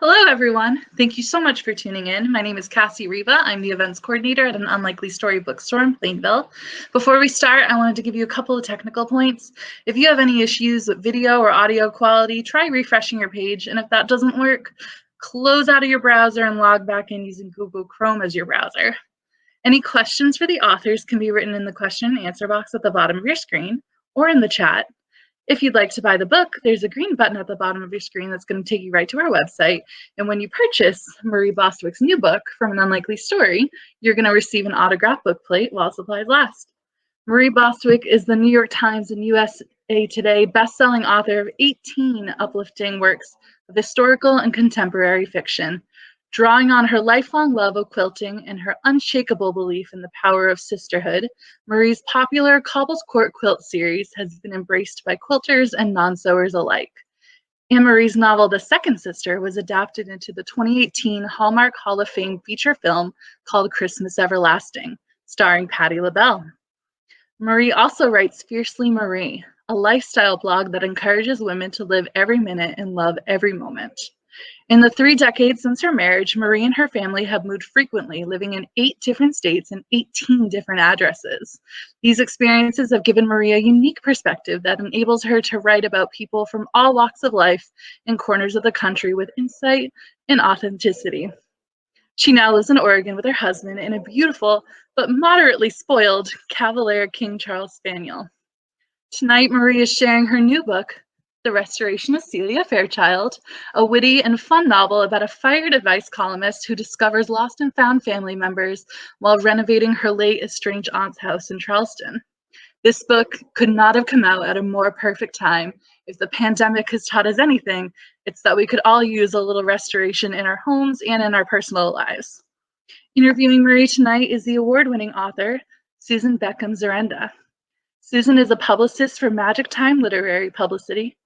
Hello, everyone. Thank you so much for tuning in. My name is Cassie Riva. I'm the events coordinator at an Unlikely Story bookstore in Plainville. Before we start, I wanted to give you a couple of technical points. If you have any issues with video or audio quality, try refreshing your page. And if that doesn't work, close out of your browser and log back in using Google Chrome as your browser. Any questions for the authors can be written in the question and answer box at the bottom of your screen or in the chat. If you'd like to buy the book, there's a green button at the bottom of your screen that's going to take you right to our website. And when you purchase Marie Bostwick's new book, From an Unlikely Story, you're going to receive an autographed book plate while supplies last. Marie Bostwick is the New York Times and USA Today best-selling author of 18 uplifting works of historical and contemporary fiction. Drawing on her lifelong love of quilting and her unshakable belief in the power of sisterhood, Marie's popular Cobble's Court quilt series has been embraced by quilters and non-sewers alike. Anne Marie's novel, The Second Sister, was adapted into the 2018 Hallmark Hall of Fame feature film called Christmas Everlasting, starring Patti LaBelle. Marie also writes Fiercely Marie, a lifestyle blog that encourages women to live every minute and love every moment. In the 3 decades since her marriage, Marie and her family have moved frequently, living in 8 different states and 18 different addresses. These experiences have given Marie a unique perspective that enables her to write about people from all walks of life and corners of the country with insight and authenticity. She now lives in Oregon with her husband in a beautiful but moderately spoiled Cavalier King Charles spaniel. Tonight, Marie is sharing her new book, The Restoration of Celia Fairchild, a witty and fun novel about a fired advice columnist who discovers lost and found family members while renovating her late estranged aunt's house in Charleston. This book could not have come out at a more perfect time. If the pandemic has taught us anything, it's that we could all use a little restoration in our homes and in our personal lives. Interviewing Marie tonight is the award-winning author, Susan Beckham Zurenda. Susan is a publicist for Magic Time Literary Publicity.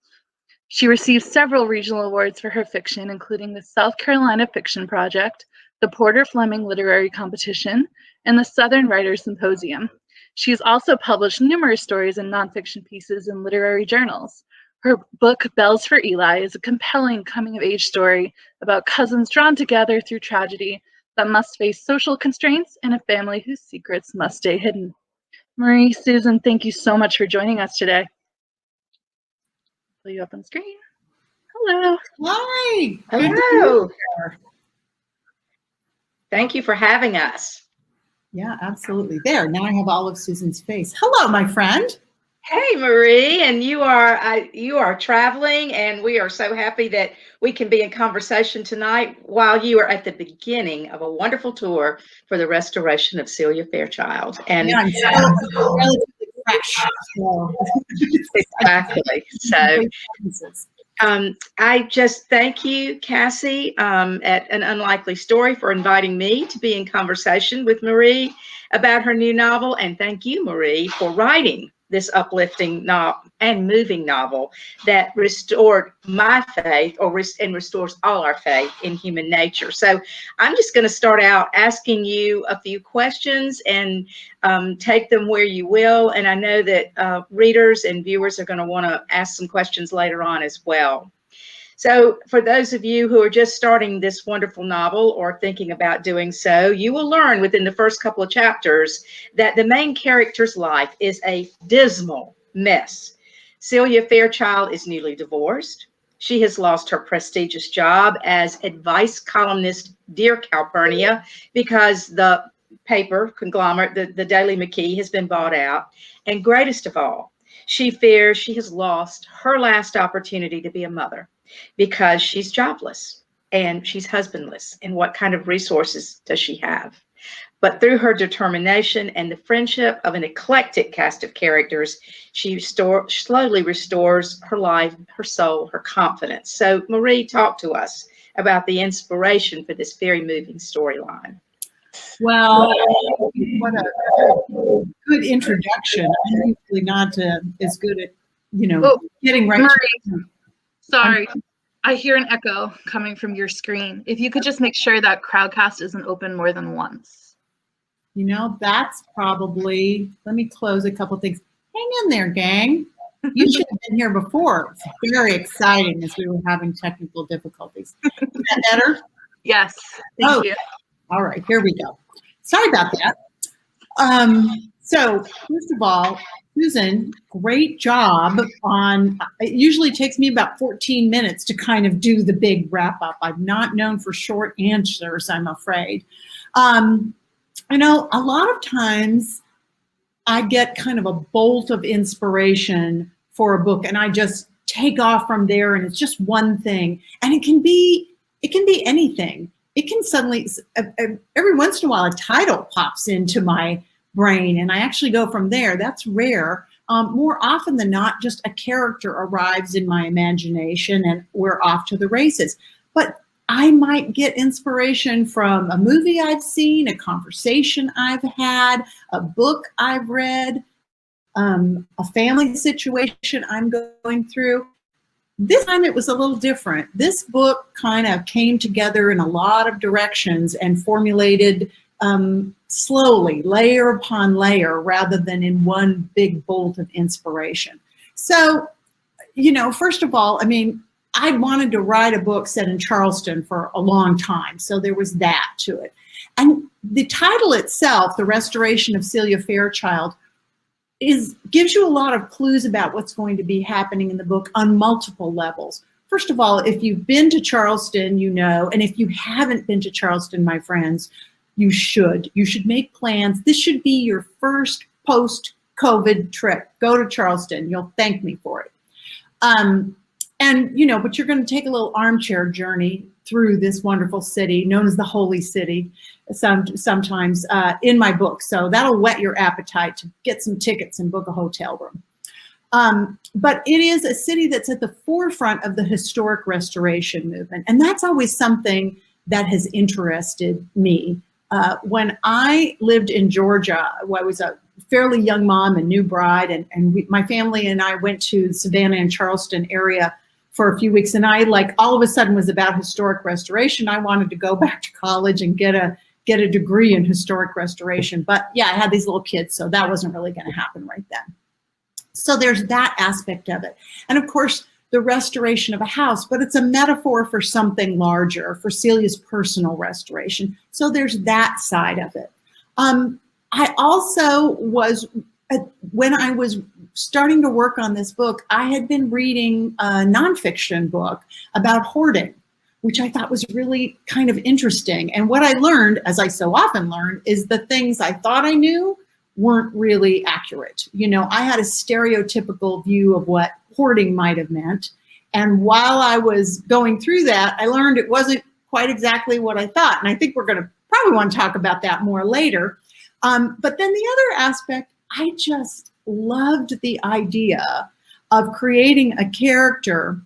She received several regional awards for her fiction, including the South Carolina Fiction Project, the Porter Fleming Literary Competition, and the Southern Writers Symposium. She has also published numerous stories and nonfiction pieces in literary journals. Her book, Bells for Eli, is a compelling coming-of-age story about cousins drawn together through tragedy that must face social constraints and a family whose secrets must stay hidden. Marie, Susan, thank you so much for joining us today. Pull you up on screen. Hello. Hi. Hello. Thank you for having us. Yeah, absolutely. There. Now I have all of Susan's face. Hello, my friend. Hey, Marie, and you are traveling, and we are so happy that we can be in conversation tonight while you are at the beginning of a wonderful tour for the restoration of Celia Fairchild. And yeah, I'm so relatively fresh. So. Exactly. So I just thank you, Cassie, at An Unlikely Story, for inviting me to be in conversation with Marie about her new novel. And thank you, Marie, for writing this uplifting and moving novel that restored my faith and restores all our faith in human nature. So I'm just going to start out asking you a few questions and take them where you will. And I know that readers and viewers are going to want to ask some questions later on as well. So for those of you who are just starting this wonderful novel or thinking about doing so, you will learn within the first couple of chapters that the main character's life is a dismal mess. Celia Fairchild is newly divorced. She has lost her prestigious job as advice columnist, Dear Calpurnia, because the paper conglomerate, the Daily McKee, has been bought out. And greatest of all, she fears she has lost her last opportunity to be a mother, because she's jobless and she's husbandless. And what kind of resources does she have? But through her determination and the friendship of an eclectic cast of characters, she slowly restores her life, her soul, her confidence. So Marie, talk to us about the inspiration for this very moving storyline. Well, what a good introduction. I'm usually not as good at, getting right Marie, sorry. I hear an echo coming from your screen. If you could just make sure that Crowdcast isn't open more than once. That's probably, let me close a couple things. Hang in there, gang. You should have been here before. It's very exciting as we were having technical difficulties. Is that better? Yes, thank you. All right, here we go. Sorry about that. So first of all, Susan, great job on, it usually takes me about 14 minutes to kind of do the big wrap up. I'm not known for short answers, I'm afraid. I know a lot of times I get kind of a bolt of inspiration for a book and I just take off from there and it's just one thing. And it can be anything. It can suddenly, every once in a while, a title pops into my brain and I actually go from there. That's rare. More often than not, just a character arrives in my imagination and we're off to the races. But I might get inspiration from a movie I've seen, a conversation I've had, a book I've read, a family situation I'm going through. This time it was a little different. This book kind of came together in a lot of directions and formulated slowly, layer upon layer, rather than in one big bolt of inspiration. So, you know, first of all, I mean, I wanted to write a book set in Charleston for a long time, so there was that to it. And the title itself, The Restoration of Celia Fairchild, gives you a lot of clues about what's going to be happening in the book on multiple levels. First of all, if you've been to Charleston, you know, and if you haven't been to Charleston, my friends, you should. You should make plans. This should be your first post-COVID trip. Go to Charleston. You'll thank me for it. And, you know, but you're going to take a little armchair journey through this wonderful city known as the Holy City sometimes in my book. So that'll whet your appetite to get some tickets and book a hotel room. But it is a city that's at the forefront of the historic restoration movement. And that's always something that has interested me. When I lived in Georgia, I was a fairly young mom and new bride, and my family and I went to the Savannah and Charleston area for a few weeks, and I, like, all of a sudden was about historic restoration. I wanted to go back to college and get a degree in historic restoration. But yeah, I had these little kids, so that wasn't really going to happen right then. So there's that aspect of it. And of course, the restoration of a house, but it's a metaphor for something larger, for Celia's personal restoration. So there's that side of it. I also was, when I was starting to work on this book, I had been reading a nonfiction book about hoarding, which I thought was really kind of interesting. And what I learned, as I so often learn, is the things I thought I knew weren't really accurate. You know, I had a stereotypical view of what hoarding might have meant. And while I was going through that, I learned it wasn't quite exactly what I thought. And I think we're going to probably want to talk about that more later. But then the other aspect, I just loved the idea of creating a character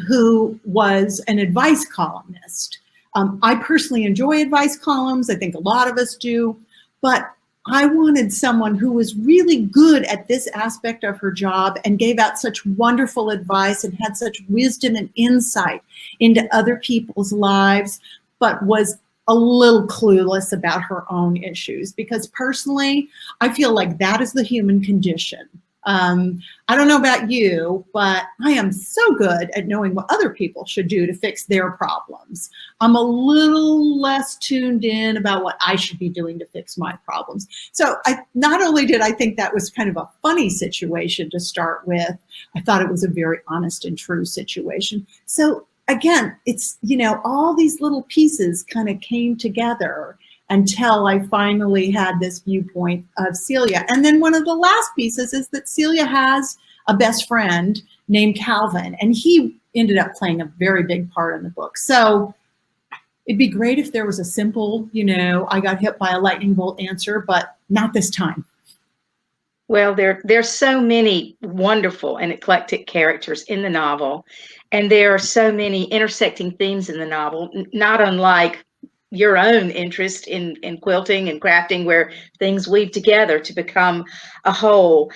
who was an advice columnist. I personally enjoy advice columns. I think a lot of us do. But I wanted someone who was really good at this aspect of her job and gave out such wonderful advice and had such wisdom and insight into other people's lives, but was a little clueless about her own issues. Because personally, I feel like that is the human condition. I don't know about you, but I am so good at knowing what other people should do to fix their problems. I'm a little less tuned in about what I should be doing to fix my problems. So not only did I think that was kind of a funny situation to start with, I thought it was a very honest and true situation. So again, it's, you know, all these little pieces kind of came together until I finally had this viewpoint of Celia. And then one of the last pieces is that Celia has a best friend named Calvin, and he ended up playing a very big part in the book. So it'd be great if there was a simple, you know, I got hit by a lightning bolt answer, but not this time. Well, there's so many wonderful and eclectic characters in the novel, and there are so many intersecting themes in the novel, not unlike your own interest in quilting and crafting, where things weave together to become a whole.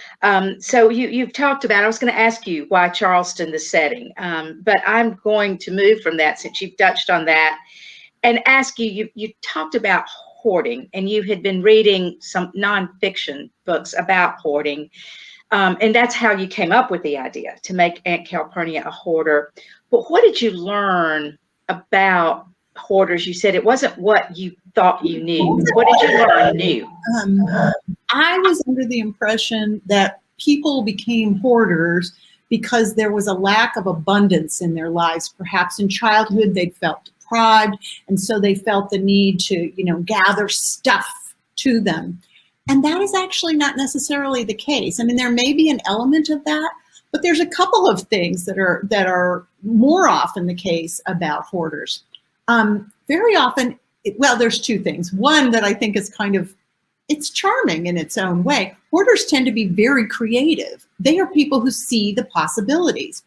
So you've talked about, I was going to ask you why Charleston, the setting, but I'm going to move from that since you've touched on that and ask you, you talked about hoarding, and you had been reading some nonfiction books about hoarding. And that's how you came up with the idea to make Aunt Calpurnia a hoarder. But what did you learn about hoarders? You said it wasn't what you thought you knew. What did you learn new? I was under the impression that people became hoarders because there was a lack of abundance in their lives. Perhaps in childhood they felt deprived, and so they felt the need to, gather stuff to them. And that is actually not necessarily the case. I mean, there may be an element of that, but there's a couple of things that are more often the case about hoarders. Very often, there's two things. One that I think is it's charming in its own way. Hoarders tend to be very creative. They are people who see the possibilities.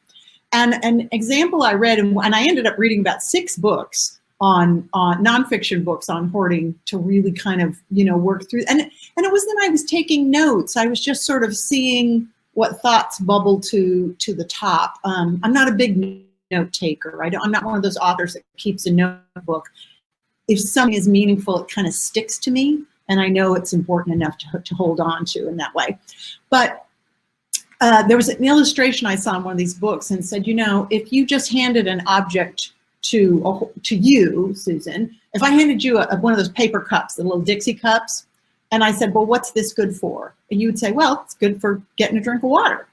And an example I read, and I ended up reading about 6 books on nonfiction books on hoarding to really kind of, work through. And it was then I was taking notes. I was just sort of seeing what thoughts bubble to the top. I'm not a big note taker. I'm not one of those authors that keeps a notebook. If something is meaningful, it kind of sticks to me. And I know it's important enough to hold on to in that way. But there was an illustration I saw in one of these books and said, if you just handed an object to you, Susan, if I handed you one of those paper cups, the little Dixie cups, and I said, well, what's this good for? And you would say, well, it's good for getting a drink of water.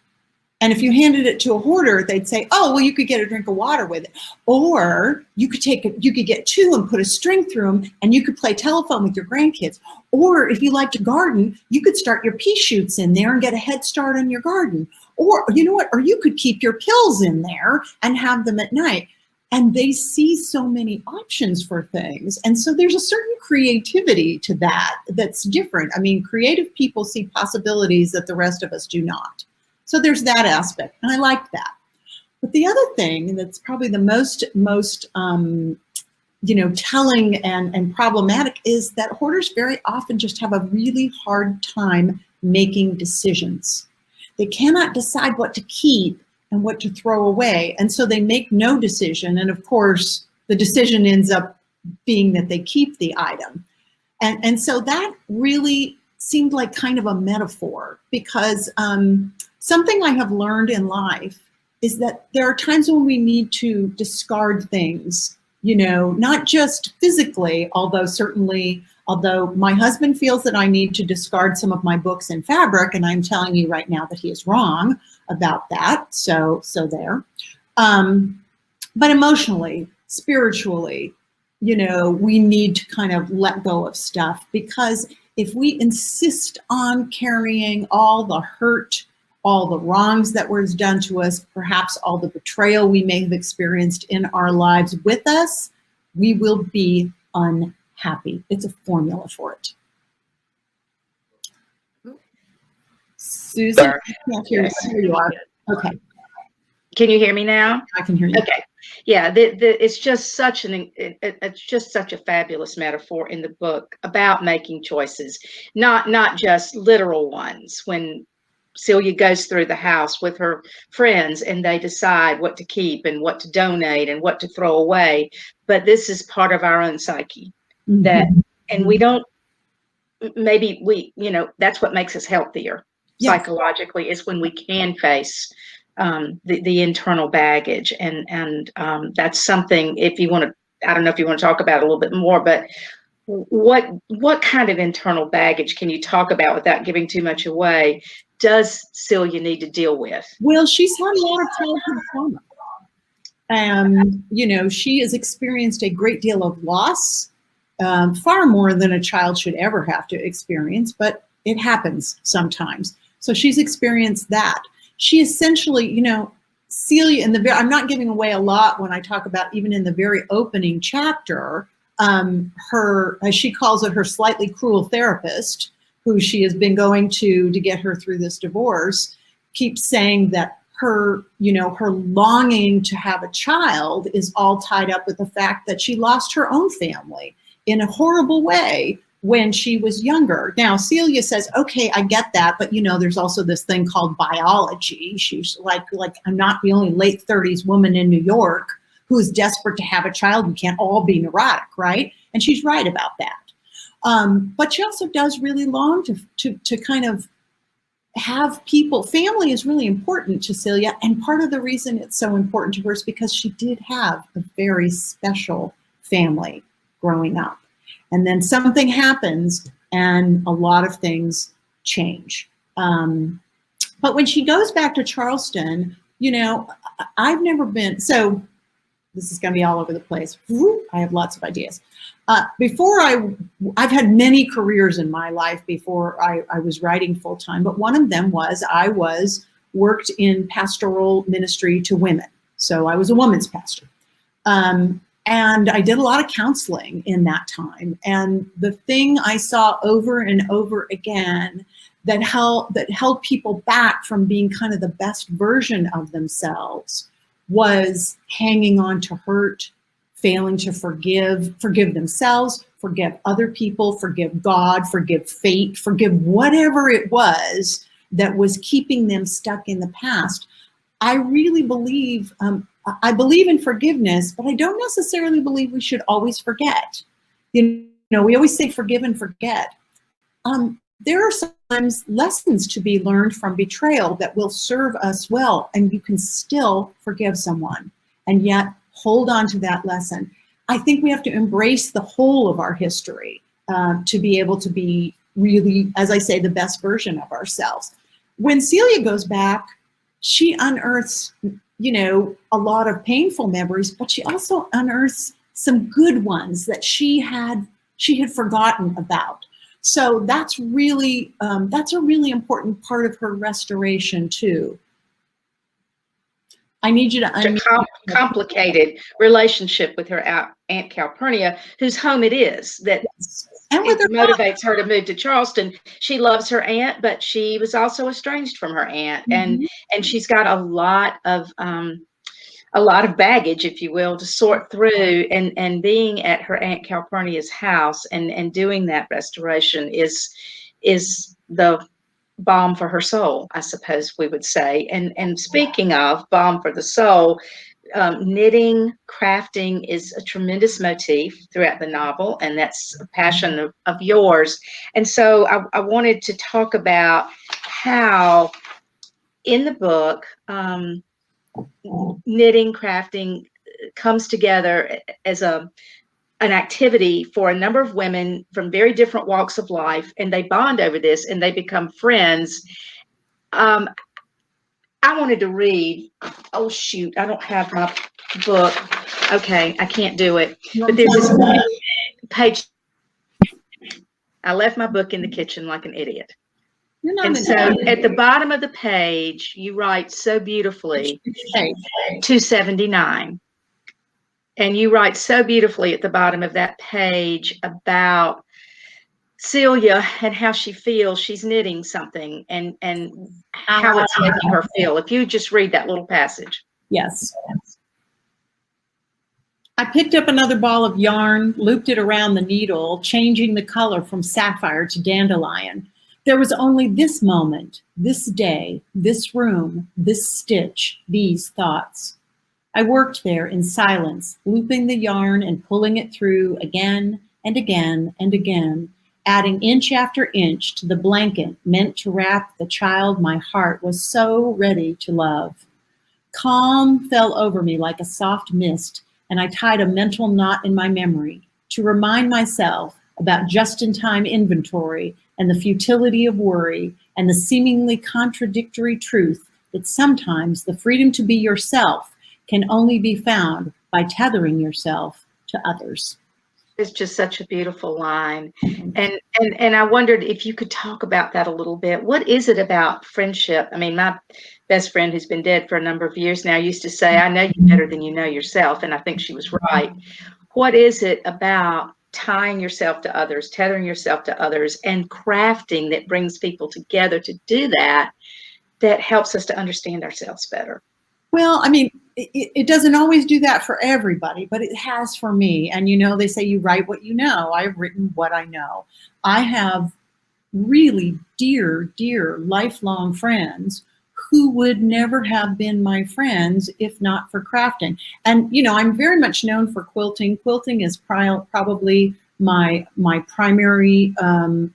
And if you handed it to a hoarder, they'd say, oh, well, you could get a drink of water with it. Or you could get 2 and put a string through them, and you could play telephone with your grandkids. Or if you like to garden, you could start your pea shoots in there and get a head start on your garden. Or you know what? Or you could keep your pills in there and have them at night. And they see so many options for things. And so there's a certain creativity to that that's different. I mean, creative people see possibilities that the rest of us do not. So there's that aspect, and I like that. But the other thing that's probably the most telling and problematic is that hoarders very often just have a really hard time making decisions. They cannot decide what to keep and what to throw away, and so they make no decision. And of course, the decision ends up being that they keep the item, and so that really seemed like kind of a metaphor, because something I have learned in life is that there are times when we need to discard things, not just physically, although my husband feels that I need to discard some of my books and fabric, and I'm telling you right now that he is wrong about that, so there. But emotionally, spiritually, we need to kind of let go of stuff, because if we insist on carrying all the hurt, all the wrongs that was done to us, perhaps all the betrayal we may have experienced in our lives with us, we will be unhappy. It's a formula for it. Susan, I can't hear you. Here you are. Okay. Can you hear me now? I can hear you. Okay. Yeah, it's just such a fabulous metaphor in the book about making choices, not just literal ones. When Celia goes through the house with her friends and they decide what to keep and what to donate and what to throw away. But this is part of our own psyche, and we don't, that's what makes us healthier psychologically, is when we can face the internal baggage. And that's something, I don't know if you want to talk about it a little bit more, but what kind of internal baggage can you talk about without giving too much away does Celia need to deal with? Well, she's had a lot of childhood trauma. She has experienced a great deal of loss, far more than a child should ever have to experience, but it happens sometimes. So she's experienced that. She essentially, Celia, I'm not giving away a lot when I talk about even in the very opening chapter, her, as she calls it, her slightly cruel therapist, who she has been going to get her through this divorce, keeps saying that her longing to have a child is all tied up with the fact that she lost her own family in a horrible way when she was younger. Now, Celia says, okay, I get that, but there's also this thing called biology. She's like, I'm not the only late 30s woman in New York who is desperate to have a child. We can't all be neurotic, right? And she's right about that. But she also does really long to kind of have people, family is really important to Celia, and part of the reason it's so important to her is because she did have a very special family growing up. And then something happens and a lot of things change. But when she goes back to Charleston, you know, I've never been, so this is going to be all over the place. I have lots of ideas. I've had many careers in my life before I was writing full time, but one of them was I worked in pastoral ministry to women. So I was a woman's pastor. And I did a lot of counseling in that time. And the thing I saw over and over again that held people back from being kind of the best version of themselves was hanging on to hurt, failing to forgive themselves, forgive other people, forgive God, forgive fate, forgive whatever it was that was keeping them stuck in the past. I really believe, I believe in forgiveness, but I don't necessarily believe we should always forget. You know, we always say forgive and forget. There are sometimes lessons to be learned from betrayal that will serve us well, and you can still forgive someone and yet hold on to that lesson. I think we have to embrace the whole of our history to be able to be really, as I say, the best version of ourselves. When Celia goes back, she unearths, you know, a lot of painful memories, but she also unearths some good ones that she had forgotten about. So that's really, that's a really important part of her restoration too. I need you to unmute. Complicated relationship with her Aunt Calpurnia, whose home it is that motivates her to move to Charleston. She loves her aunt, but she was also estranged from her aunt, and she's got a lot of baggage, if you will, to sort through. And being at her Aunt Calpurnia's house and doing that restoration is the balm for her soul, I suppose we would say. And speaking of balm for the soul, knitting, crafting is a tremendous motif throughout the novel, and that's a passion of yours. And so I wanted to talk about how in the book, knitting, crafting comes together as an activity for a number of women from very different walks of life, and they bond over this and they become friends. I wanted to read, oh shoot, I don't have my book. Okay, I can't do it. But there's this page. I left my book in the kitchen like an idiot. And so at the bottom of the page, you write so beautifully, 279. And you write so beautifully at the bottom of that page about Celia and how she feels she's knitting something and how it's making her feel. If you just read that little passage. Yes. I picked up another ball of yarn, looped it around the needle, changing the color from sapphire to dandelion. There was only this moment, this day, this room, this stitch, these thoughts. I worked there in silence, looping the yarn and pulling it through again and again and again, adding inch after inch to the blanket meant to wrap the child my heart was so ready to love. Calm fell over me like a soft mist, and I tied a mental knot in my memory to remind myself about just-in-time inventory and the futility of worry and the seemingly contradictory truth that sometimes the freedom to be yourself can only be found by tethering yourself to others. It's just such a beautiful line. And I wondered if you could talk about that a little bit. What is it about friendship? I mean, my best friend, who's been dead for a number of years now, used to say, I know you better than you know yourself. And I think she was right. What is it about tying yourself to others, tethering yourself to others, and crafting that brings people together to do that, that helps us to understand ourselves better? Well, I mean, it doesn't always do that for everybody, but it has for me. And, you know, they say you write what you know. I've written what I know. I have really dear, dear lifelong friends who would never have been my friends if not for crafting. And, you know, I'm very much known for quilting. Quilting is probably my primary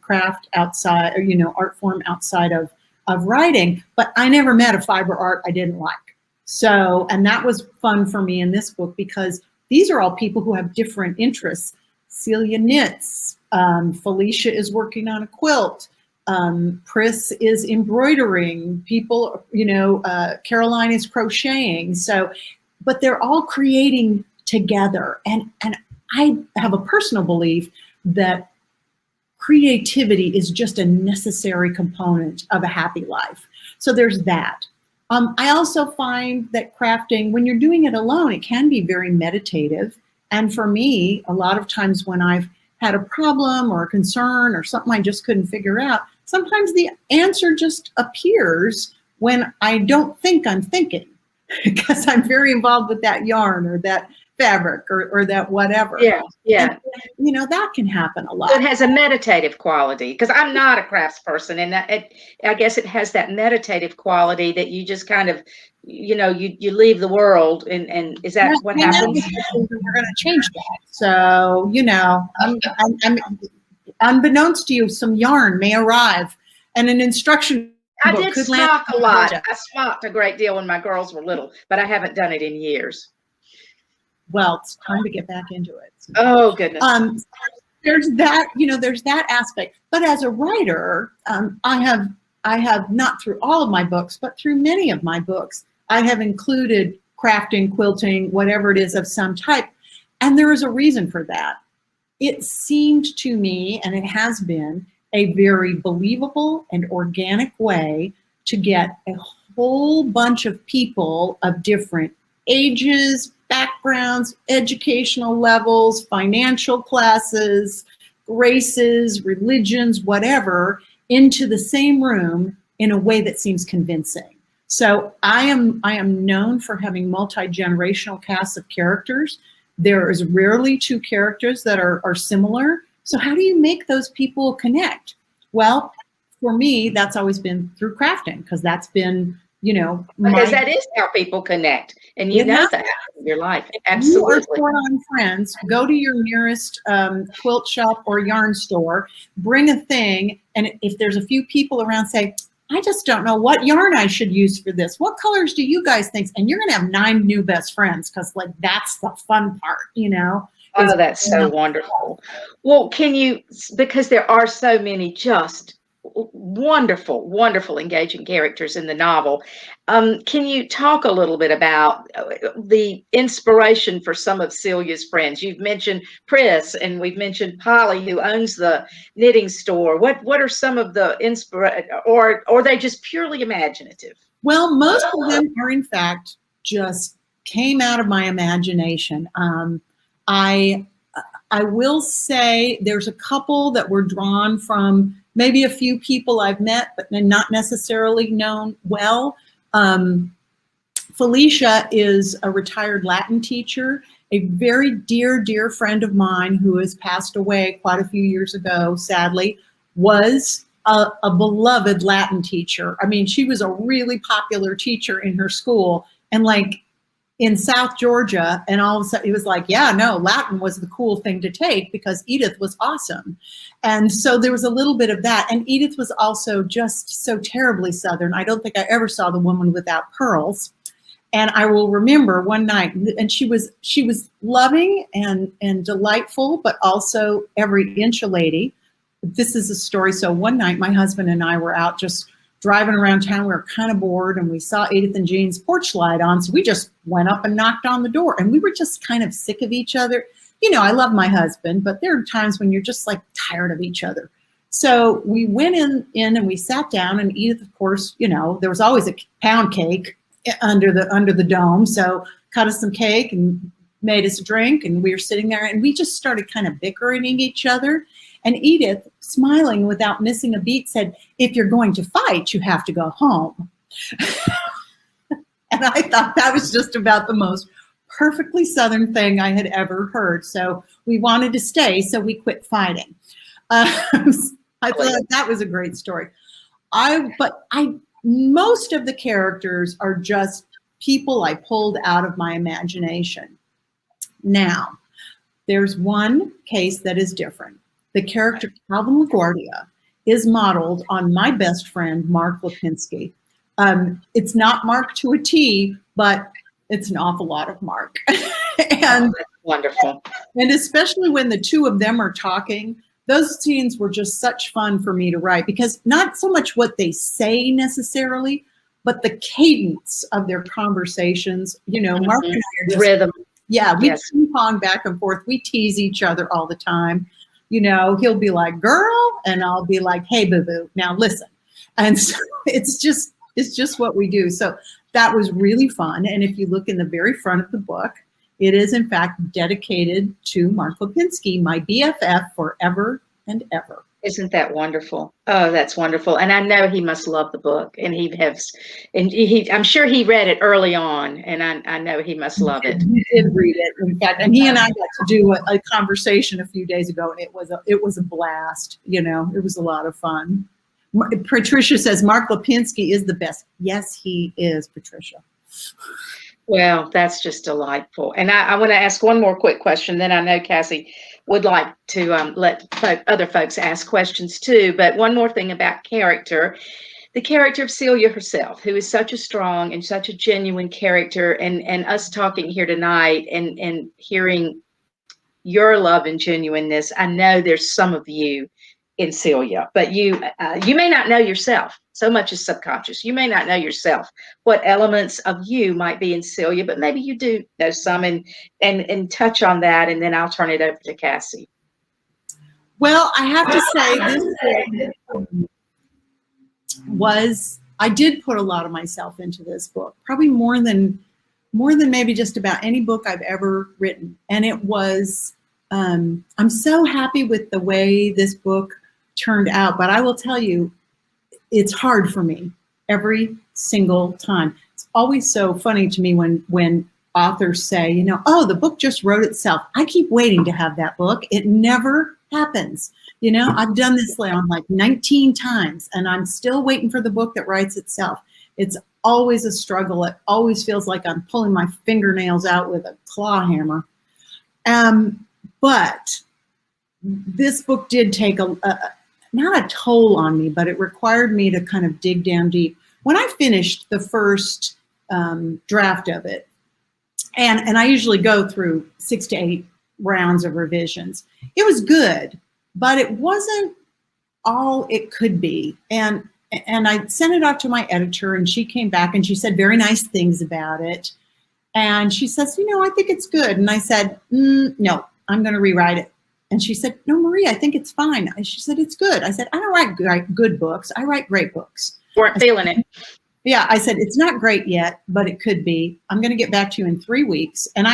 craft outside, or, you know, art form outside of of writing, but I never met a fiber art I didn't like. So, and that was fun for me in this book because these are all people who have different interests. Celia knits, Felicia is working on a quilt, Pris is embroidering, people, Caroline is crocheting. So, but they're all creating together. And I have a personal belief that creativity is just a necessary component of a happy life. So there's that. I also find that crafting, when you're doing it alone, it can be very meditative. And for me, a lot of times when I've had a problem or a concern or something I just couldn't figure out, sometimes the answer just appears when I don't think I'm thinking, because I'm very involved with that yarn or that fabric or that whatever. Yeah, yeah. And, that can happen a lot. So it has a meditative quality, because I'm not a crafts person, and I guess it has that meditative quality that you just kind of, you leave the world, and is that what happens? We're going to change that. So, I'm unbeknownst to you, some yarn may arrive, and an instruction. I did smock a lot. I smocked a great deal when my girls were little, but I haven't done it in years. Well, it's time to get back into it. Oh, goodness. There's that, there's that aspect. But as a writer, I have not through all of my books, but through many of my books, I have included crafting, quilting, whatever it is of some type. And there is a reason for that. It seemed to me, and it has been, a very believable and organic way to get a whole bunch of people of different ages, backgrounds, educational levels, financial classes, races, religions, whatever, into the same room in a way that seems convincing. So I am known for having multi-generational casts of characters. There is rarely two characters that are similar. So how do you make those people connect? Well, for me, that's always been through crafting, because that's been, because that is how people connect, and you know that in your life. Absolutely. You are short on friends. Go to your nearest quilt shop or yarn store, bring a thing, and if there's a few people around, say, I just don't know what yarn I should use for this. What colors do you guys think? And you're going to have 9 new best friends, because that's the fun part, Oh, that's so wonderful. Well, can you, because there are so many just wonderful, wonderful, engaging characters in the novel, can you talk a little bit about the inspiration for some of Celia's friends? You've mentioned Pris, and we've mentioned Polly, who owns the knitting store. What are some of the or are they just purely imaginative? Well, most of them are, in fact, just came out of my imagination. I will say there's a couple that were drawn from maybe a few people I've met, but not necessarily known well. Felicia is a retired Latin teacher, a very dear, dear friend of mine who has passed away quite a few years ago, sadly, was a beloved Latin teacher. I mean, she was a really popular teacher in her school, and in South Georgia, and all of a sudden it was Latin was the cool thing to take because Edith was awesome. And so there was a little bit of that. And Edith was also just so terribly Southern. I don't think I ever saw the woman without pearls. And I will remember one night, and she was loving and delightful, but also every inch a lady. This is a story. So one night my husband and I were out just driving around town. We were kind of bored, and we saw Edith and Jean's porch light on. So we just went up and knocked on the door, and we were just kind of sick of each other. I love my husband, but there are times when you're just tired of each other. So we went in and we sat down, and Edith, of course, there was always a pound cake under the dome. So cut us some cake and made us a drink, and we were sitting there, and we just started kind of bickering at each other. And Edith, smiling without missing a beat, said, if you're going to fight, you have to go home. And I thought that was just about the most perfectly Southern thing I had ever heard. So we wanted to stay, so we quit fighting. I thought that was a great story. Most of the characters are just people I pulled out of my imagination. Now, there's one case that is different. The character Calvin LaGuardia is modeled on my best friend, Mark Lipinski. It's not Mark to a T, but it's an awful lot of Mark. And that's wonderful. And especially when the two of them are talking, those scenes were just such fun for me to write, because not so much what they say necessarily, but the cadence of their conversations. You know, Mark and I are just, rhythm. Yeah, we Yes. ping pong back and forth. We tease each other all the time. You know, he'll be like, girl, and I'll be like, hey, boo-boo, now listen. And so it's just what we do. So that was really fun. And if you look in the very front of the book, it is in fact dedicated to Mark Lipinski, my BFF forever and ever. Isn't that wonderful? Oh, that's wonderful. And I know he must love the book, and I'm sure he read it early on, and I know he must love it. He did read it, in fact, and he and I got to do a conversation a few days ago, and it was a blast. You know, it was a lot of fun. Patricia says Mark Lipinski is the best. Yes, he is, Patricia. Well, that's just delightful. And I want to ask one more quick question. Then I know Cassie would like to let other folks ask questions too. But one more thing about character. The character of Celia herself, who is such a strong and such a genuine character, and us talking here tonight and hearing your love and genuineness, I know there's some of you in Celia, but you may not know yourself. So much is subconscious. You may not know yourself what elements of you might be in Celia, but maybe you do know some, and touch on that, and then I'll turn it over to Cassie. Well, I have to say I did put a lot of myself into this book, probably more than maybe just about any book I've ever written. And it was, I'm so happy with the way this book turned out, but I will tell you, it's hard for me every single time. It's always so funny to me when authors say, you know, oh, the book just wrote itself. I keep waiting to have that book. It never happens. You know, I've done this like 19 times, and I'm still waiting for the book that writes itself. It's always a struggle. It always feels like I'm pulling my fingernails out with a claw hammer. But this book did take not a toll on me, but it required me to kind of dig down deep. When I finished the first draft of it, and I usually go through 6 to 8 rounds of revisions, it was good, but it wasn't all it could be. And I sent it off to my editor, and she came back and she said very nice things about it. And she says, you know, I think it's good. And I said, no, I'm going to rewrite it. And she said, no, Marie, I think it's fine. And she said, it's good. I said, I don't write good books. I write great books. Weren't feeling it. Yeah, I said, it's not great yet, but it could be. I'm going to get back to you in 3 weeks. And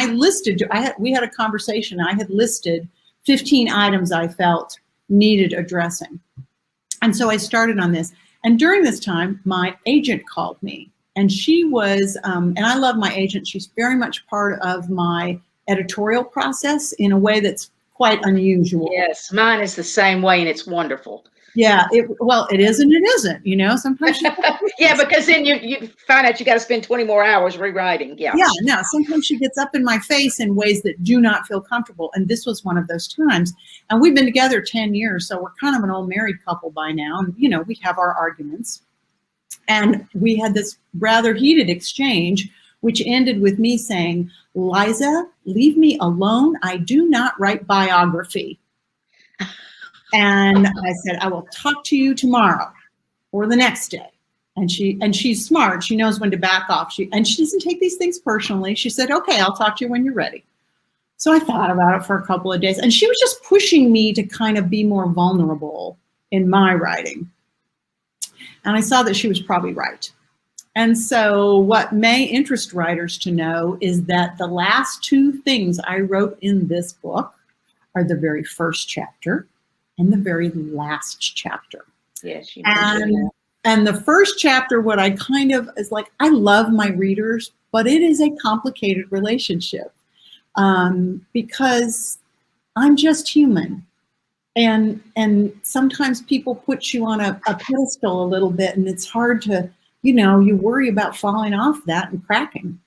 we had a conversation. I had listed 15 items I felt needed addressing. And so I started on this. And during this time, my agent called me. And she was, and I love my agent. She's very much part of my editorial process in a way that's quite unusual. Yes, mine is the same way, and it's wonderful. Yeah, it is and it isn't, you know, sometimes. Yeah, because then you find out you got to spend 20 more hours rewriting. Yeah. Yeah, no, sometimes she gets up in my face in ways that do not feel comfortable. And this was one of those times. And we've been together 10 years, so we're kind of an old married couple by now. And, you know, we have our arguments. And we had this rather heated exchange, which ended with me saying, Liza, leave me alone. I do not write biography. And I said, I will talk to you tomorrow or the next day. And she's smart. She knows when to back off. She doesn't take these things personally. She said, okay, I'll talk to you when you're ready. So I thought about it for a couple of days. And she was just pushing me to kind of be more vulnerable in my writing. And I saw that she was probably right. And so what may interest writers to know is that the last 2 things I wrote in this book are the very first chapter and the very last chapter. Yes, and the first chapter, what I kind of is like, I love my readers, but it is a complicated relationship because I'm just human. And sometimes people put you on a pedestal a little bit, and it's hard to, you know, you worry about falling off that and cracking.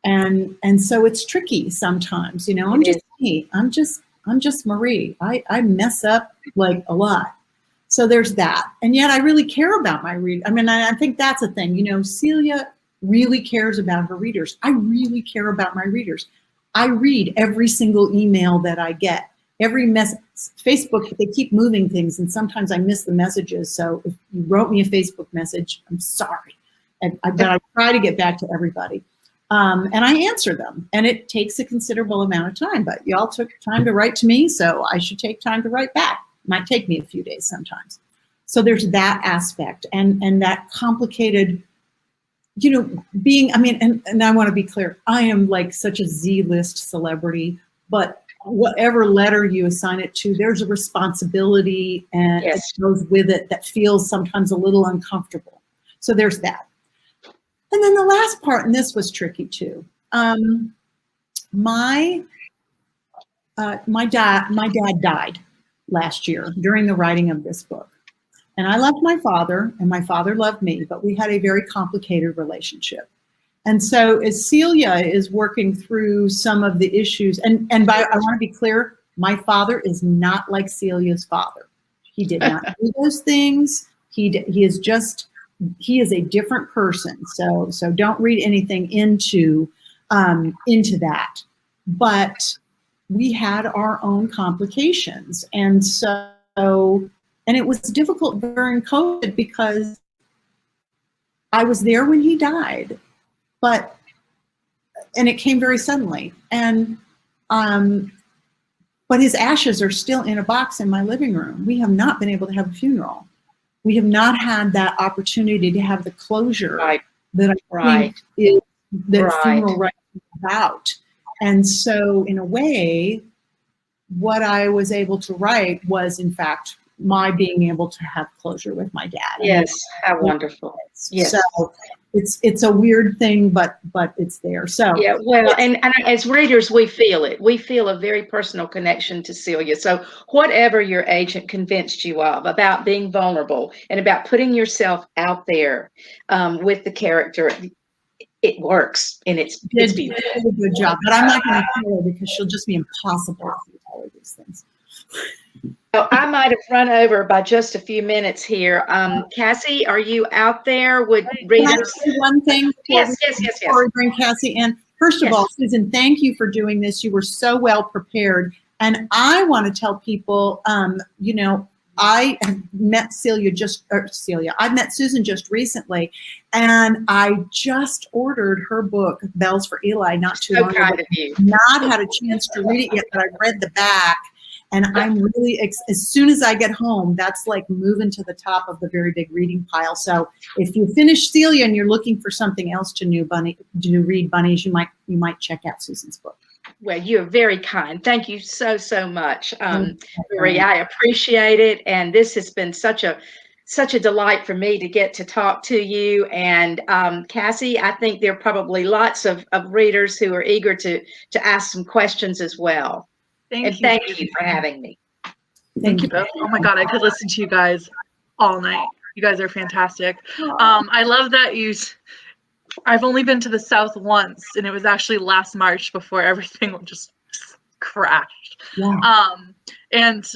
And so it's tricky sometimes, you know, I'm just me. I'm just Marie. I mess up like a lot. So there's that. And yet I really care about my read. I mean, I think that's a thing. You know, Celia really cares about her readers. I really care about my readers. I read every single email that I get. Every message. Facebook, they keep moving things, and sometimes I miss the messages. So if you wrote me a Facebook message, I'm sorry. But I try to get back to everybody. And I answer them. And it takes a considerable amount of time. But y'all took time to write to me, so I should take time to write back. Might take me a few days sometimes. So there's that aspect and that complicated, you know, being, I mean, and I want to be clear, I am like such a Z-list celebrity, but whatever letter you assign it to, there's a responsibility and it goes with it that feels sometimes a little uncomfortable. So there's that. And then the last part, and this was tricky too. My dad died last year during the writing of this book. And I loved my father, and my father loved me, but we had a very complicated relationship. And so as Celia is working through some of the issues, I want to be clear, my father is not like Celia's father. He did not do those things. He is a different person. So don't read anything into that. But we had our own complications. And it was difficult during COVID because I was there when he died, and it came very suddenly. And, but his ashes are still in a box in my living room. We have not been able to have a funeral. We have not had that opportunity to have the closure that I think is that funeral writing is about. And so in a way, what I was able to write was in fact my being able to have closure with my dad. Yes, how wonderful. Yes. So it's a weird thing, but it's there. So yeah, well, and as readers, we feel it. We feel a very personal connection to Celia. So whatever your agent convinced you of about being vulnerable and about putting yourself out there with the character, it works, and it's beautiful. Did a good job. But I'm not going to tell her because she'll just be impossible if you tell her these things. Oh, I might have run over by just a few minutes here. Cassie, are you out there? Would readers? Can I say one thing? Yes. Before we bring Cassie in. First of all, Susan, thank you for doing this. You were so well prepared. And I want to tell people, you know, I have met I met Susan just recently, and I just ordered her book, Bells for Eli, not too long ago. Not had a chance to read it yet, but I read the back. And I'm really, as soon as I get home, that's like moving to the top of the very big reading pile. So if you finish Celia and you're looking for something else to read, bunnies, you might check out Susan's book. Well, you're very kind. Thank you so much, Marie. I appreciate it, and this has been such a delight for me to get to talk to you. And Cassie, I think there are probably lots of readers who are eager to ask some questions as well. Thank you for having me. Thank you both. Oh my God, I could listen to you guys all night. You guys are fantastic. I love that I've only been to the South once, and it was actually last March before everything just crashed. Yeah. And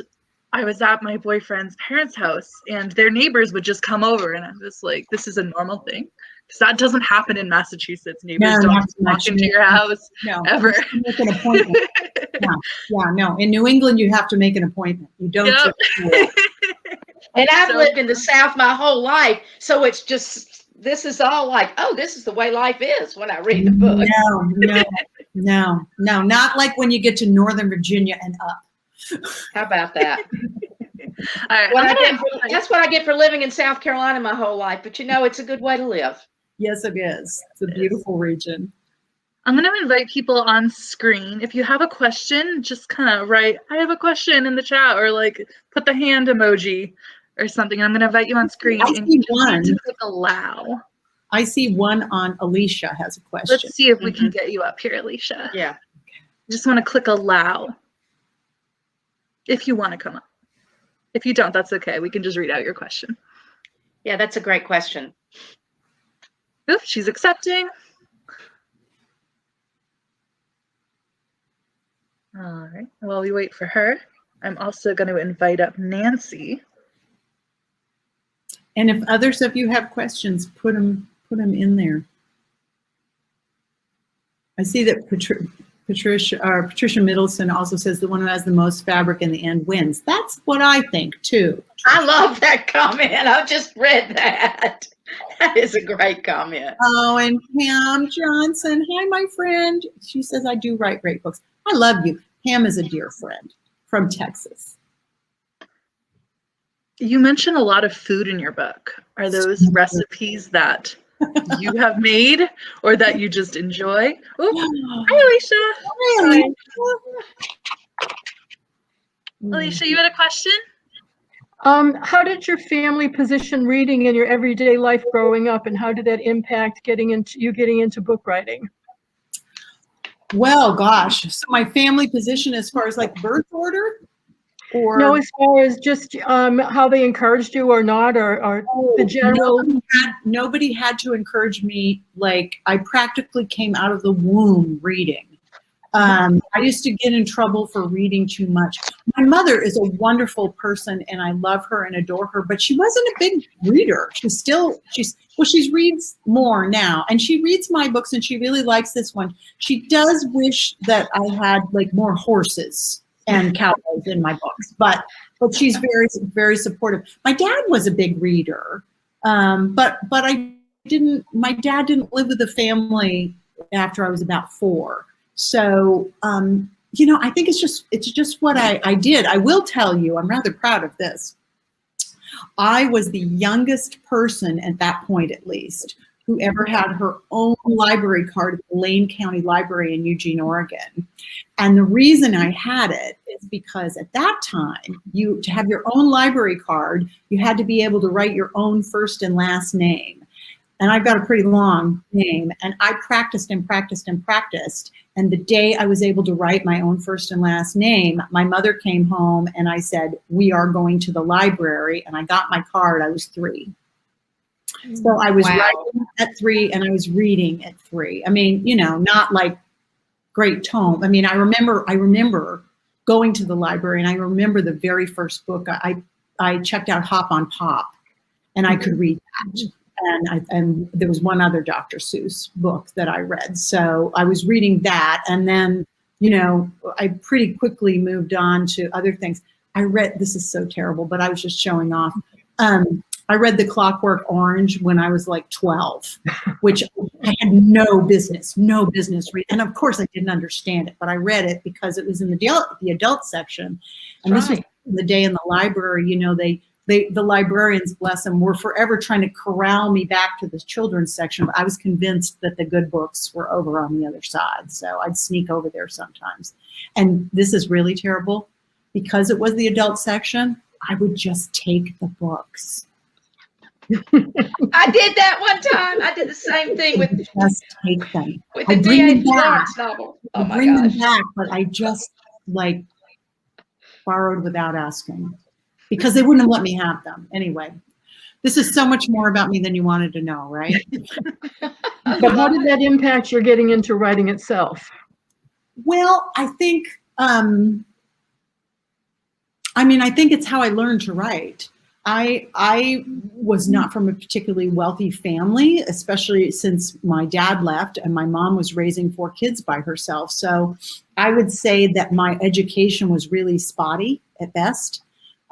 I was at my boyfriend's parents' house, and their neighbors would just come over, and I was like, this is a normal thing. Because that doesn't happen in Massachusetts. Neighbors don't walk into your house ever. Make an appointment. No. In New England, you have to make an appointment. You don't. Yep. And I've lived in the South my whole life, so it's just, this is all like, oh, this is the way life is when I read the book. No, not like when you get to Northern Virginia and up. How about that? All right, that's what I get for living in South Carolina my whole life, but you know, it's a good way to live. Yes, it is. It's a beautiful region. I'm going to invite people on screen. If you have a question, just kind of write, I have a question in the chat, or like put the hand emoji or something. I'm going to invite you on screen. I see one. To click allow. I see one on Alicia has a question. Let's see if we can get you up here, Alicia. Yeah. You just want to click allow if you want to come up. If you don't, that's okay. We can just read out your question. Yeah, that's a great question. Oops, she's accepting. All right, while we wait for her, I'm also going to invite up Nancy. And if others of you have questions, put them in there. I see that Patricia Middleton also says the one who has the most fabric in the end wins. That's what I think too. I love that comment. I just read that. That is a great comment. Oh, and Pam Johnson. Hi, my friend. She says, I do write great books. I love you. Pam is a dear friend from Texas. You mentioned a lot of food in your book. Are those recipes that you have made or that you just enjoy? Oh, hi, Alicia. Hi, Alicia. Alicia, you had a question? How did your family position reading in your everyday life growing up, and how did that impact getting into book writing? Well, gosh. So my family position as far as like birth order? Or no, as far as just how they encouraged you or not, or the general. Nobody had to encourage me. Like, I practically came out of the womb reading. I used to get in trouble for reading too much. My mother is a wonderful person, and I love her and adore her, but she wasn't a big reader. She reads more now, and she reads my books, and she really likes this one. She does wish that I had like more horses and cowboys in my books, but she's very, very supportive. My dad was a big reader, but my dad didn't live with the family after I was about 4. So, I think it's just what I did. I will tell you, I'm rather proud of this. I was the youngest person at that point, at least, who ever had her own library card at the Lane County Library in Eugene, Oregon. And the reason I had it is because at that time, to have your own library card, you had to be able to write your own first and last name. And I've got a pretty long name, and I practiced and practiced and practiced. And the day I was able to write my own first and last name, my mother came home and I said, we are going to the library. And I got my card. I was 3. So I was writing at 3 and I was reading at 3. I mean, not like great tome. I mean, I remember going to the library, and I remember the very first book. I checked out Hop on Pop, and I could read that. And there was one other Dr. Seuss book that I read. So I was reading that. And then, I pretty quickly moved on to other things. This is so terrible, but I was just showing off. I read The Clockwork Orange when I was like 12, which I had no business reading. And of course I didn't understand it, but I read it because it was in the adult section. And This was the day in the library, the librarians, bless them, were forever trying to corral me back to the children's section. But I was convinced that the good books were over on the other side. So I'd sneak over there sometimes. And this is really terrible. Because it was the adult section, I would just take the books. I did that one time. I did the same thing with just take them. With the D.H. Lawrence novel. Oh my bring gosh. them back, but I just borrowed without asking. Because they wouldn't have let me have them. Anyway, this is so much more about me than you wanted to know, right? But how did that impact your getting into writing itself? Well, I think, I think it's how I learned to write. I was not from a particularly wealthy family, especially since my dad left and my mom was raising 4 kids by herself. So I would say that my education was really spotty at best.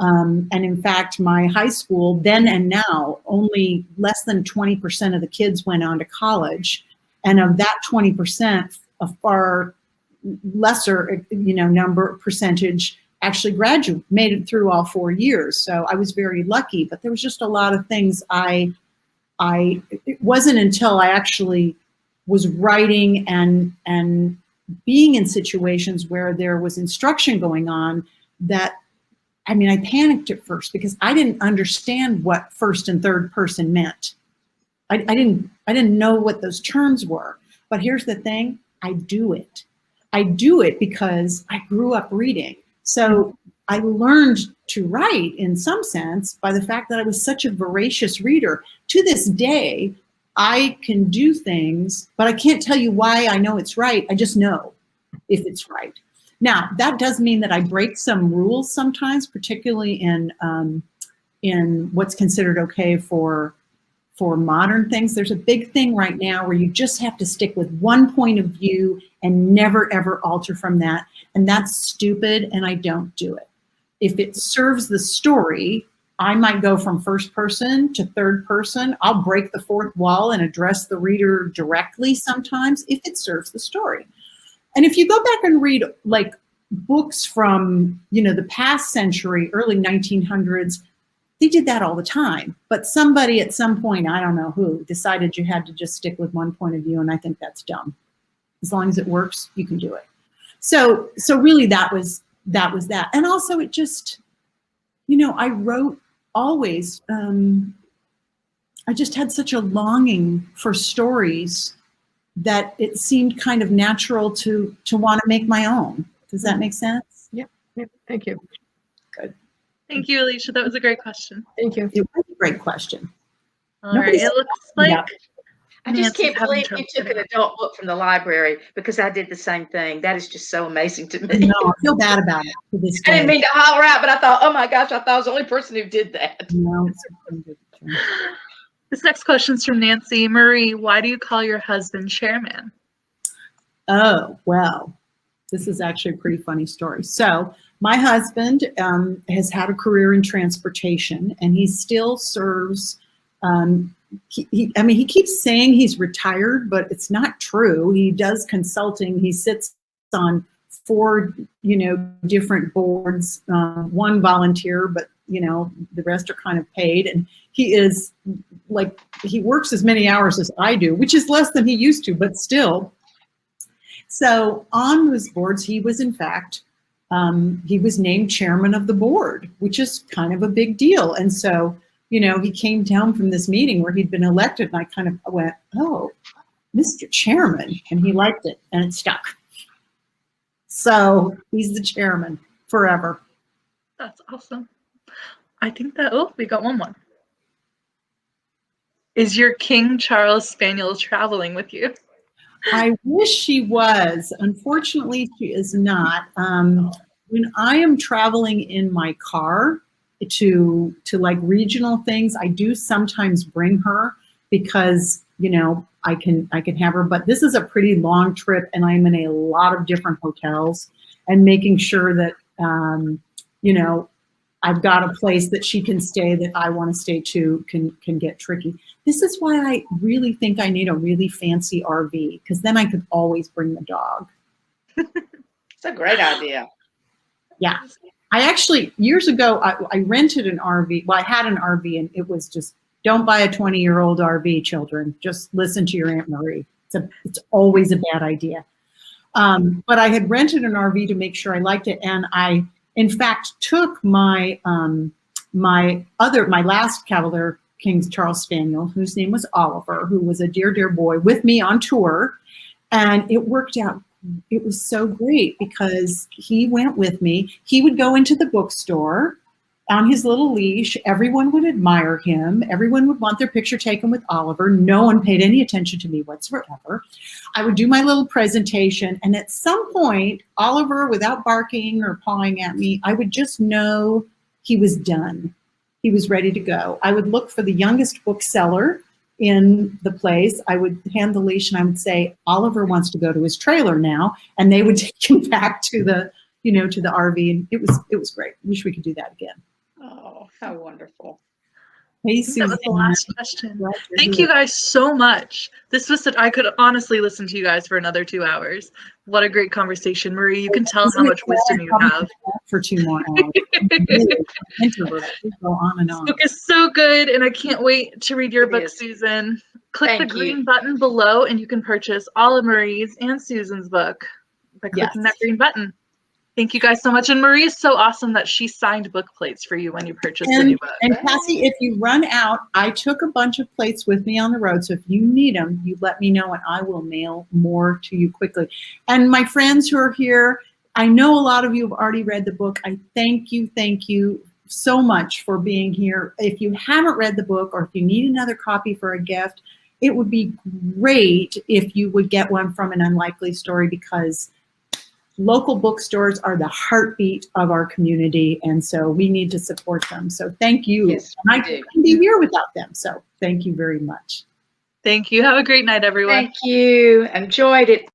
And in fact, my high school then and now, only less than 20% of the kids went on to college. And of that 20%, a far lesser, percentage actually made it through all 4 years. So I was very lucky, but there was just a lot of things it wasn't until I actually was writing and being in situations where there was instruction going on that I panicked at first because I didn't understand what first and third person meant. I didn't know what those terms were. But here's the thing, I do it. I do it because I grew up reading. So I learned to write in some sense by the fact that I was such a voracious reader. To this day, I can do things, but I can't tell you why I know it's right. I just know if it's right. Now, that does mean that I break some rules sometimes, particularly in in what's considered okay for modern things. There's a big thing right now where you just have to stick with one point of view and never ever alter from that. And that's stupid, and I don't do it. If it serves the story, I might go from first person to third person. I'll break the fourth wall and address the reader directly sometimes if it serves the story. And if you go back and read like books from, the past century, early 1900s, they did that all the time. But somebody at some point, I don't know who, decided you had to just stick with one point of view, and I think that's dumb. As long as it works, you can do it. So really that was that. And also it just, I wrote always, I just had such a longing for stories that it seemed kind of natural to want to make my own. Does that make sense? Yeah. Thank you. Good. Thank you, Alicia. That was a great question. Thank you. It was a great question. All right. It looks like I just Nancy's can't having believe trouble you took an getting adult book from the library, because I did the same thing. That is just so amazing to me. No, I feel bad about it to this day. I didn't mean to holler out, but I thought, oh my gosh, I thought I was the only person who did that. No. This next question is from Nancy. Marie, why do you call your husband Chairman? Oh, well, this is actually a pretty funny story. So my husband has had a career in transportation, and he still serves. He keeps saying he's retired, but it's not true. He does consulting. He sits on 4, different boards, one volunteer, but the rest are kind of paid. And he is he works as many hours as I do, which is less than he used to, but still. So on those boards, he was in fact, he was named chairman of the board, which is kind of a big deal. And so, he came down from this meeting where he'd been elected, and I kind of went, oh, Mr. Chairman, and he liked it, and it stuck. So he's the chairman forever. That's awesome. I think we got one more. Is your King Charles Spaniel traveling with you? I wish she was. Unfortunately, she is not. When I am traveling in my car to like regional things, I do sometimes bring her because, I can have her. But this is a pretty long trip, and I'm in a lot of different hotels, and making sure that, I've got a place that she can stay that I want to stay to can get tricky. This is why I really think I need a really fancy RV, because then I could always bring the dog. It's a great idea. Yeah. I actually, years ago, I rented an RV. Well, I had an RV, and it was just, don't buy a 20-year-old RV, children. Just listen to your Aunt Marie. It's always a bad idea. But I had rented an RV to make sure I liked it. And I, in fact, took my last Cavalier King Charles Spaniel, whose name was Oliver, who was a dear, dear boy, with me on tour. And it worked out. It was so great because he went with me. He would go into the bookstore on his little leash. Everyone would admire him. Everyone would want their picture taken with Oliver. No one paid any attention to me whatsoever. I would do my little presentation. And at some point, Oliver, without barking or pawing at me, I would just know he was done. He was ready to go. I would look for the youngest bookseller in the place. I would hand the leash, and I would say, Oliver wants to go to his trailer now. And they would take him back to the, to the RV. And it was great. Wish we could do that again. Oh, how wonderful. Hey, That was the Susan. last question. Thank you guys so much. This was I could honestly listen to you guys for another 2 hours. What a great conversation. Marie, you can tell how much wisdom you have. For 2 more hours. Introvert. We go on and on. This book is so good, and I can't wait to read your It book, is. Susan. Click Thank the green you. button below, and you can purchase all of Marie's and Susan's book by clicking that green button. Thank you guys so much. And Marie is so awesome that she signed book plates for you when you purchased the new book. And Cassie, if you run out, I took a bunch of plates with me on the road. So if you need them, you let me know, and I will mail more to you quickly. And my friends who are here, I know a lot of you have already read the book. I thank you so much for being here. If you haven't read the book, or if you need another copy for a gift, it would be great if you would get one from An Unlikely Story, because local bookstores are the heartbeat of our community, and so we need to support them. So thank you. Yes, And I we do. couldn't be here without them. So thank you very much. Thank you. Have a great night, everyone. Thank you. Enjoyed it.